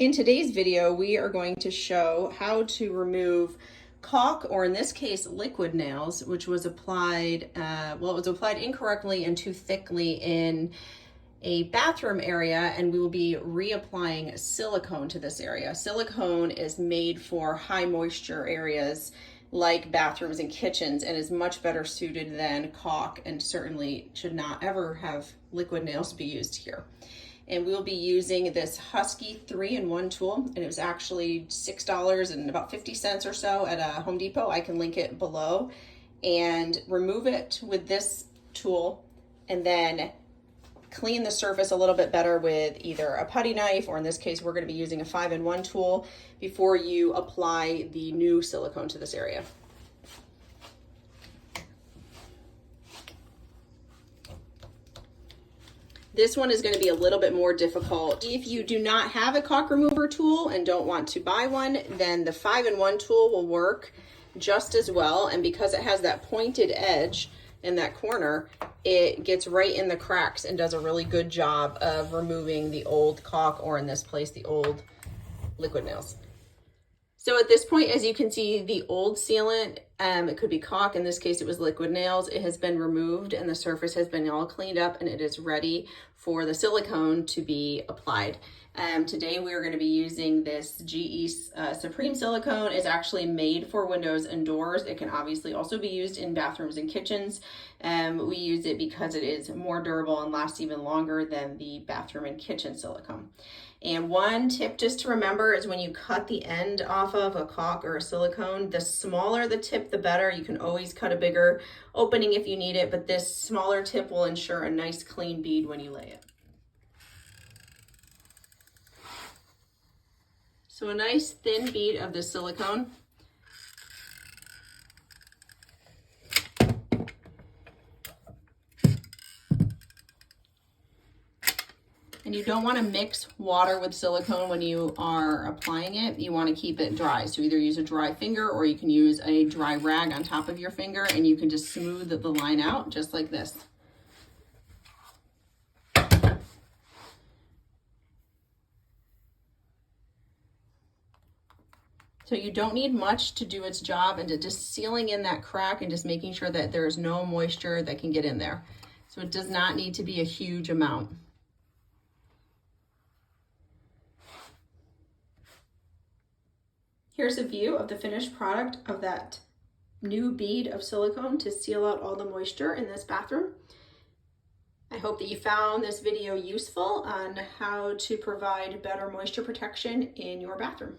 In today's video, we are going to show how to remove caulk, or in this case, liquid nails, which was applied, it was applied incorrectly and too thickly in a bathroom area, and we will be reapplying silicone to this area. Silicone is made for high moisture areas like bathrooms and kitchens and is much better suited than caulk, and certainly should not ever have liquid nails be used here. And we'll be using this Husky 3-in-1 tool, and it was actually $6 and about 50 cents or so at Home Depot. I can link it below. And remove it with this tool and then clean the surface a little bit better with either a putty knife, or in this case we're going to be using a 5-in-1 tool, before you apply the new silicone to this area. This one is going to be a little bit more difficult. If you do not have a caulk remover tool and don't want to buy one, then the 5-in-1 tool will work just as well. And because it has that pointed edge in that corner, it gets right in the cracks and does a really good job of removing the old caulk, or in this place, the old liquid nails. So at this point, as you can see, the old sealant, it could be caulk, in this case it was liquid nails, it has been removed and the surface has been all cleaned up, and it is ready for the silicone to be applied. Today we are going to be using this GE Supreme silicone. It's actually made for windows and doors. It can obviously also be used in bathrooms and kitchens. We use it because it is more durable and lasts even longer than the bathroom and kitchen silicone. And one tip just to remember is when you cut the end off of a caulk or a silicone, the smaller the tip, the better. You can always cut a bigger opening if you need it, but this smaller tip will ensure a nice clean bead when you lay it. So a nice thin bead of the silicone. And you don't want to mix water with silicone when you are applying it. You want to keep it dry. So either use a dry finger, or you can use a dry rag on top of your finger, and you can just smooth the line out just like this. So you don't need much to do its job, and just sealing in that crack and just making sure that there is no moisture that can get in there. So it does not need to be a huge amount. Here's a view of the finished product of that new bead of silicone to seal out all the moisture in this bathroom. I hope that you found this video useful on how to provide better moisture protection in your bathroom.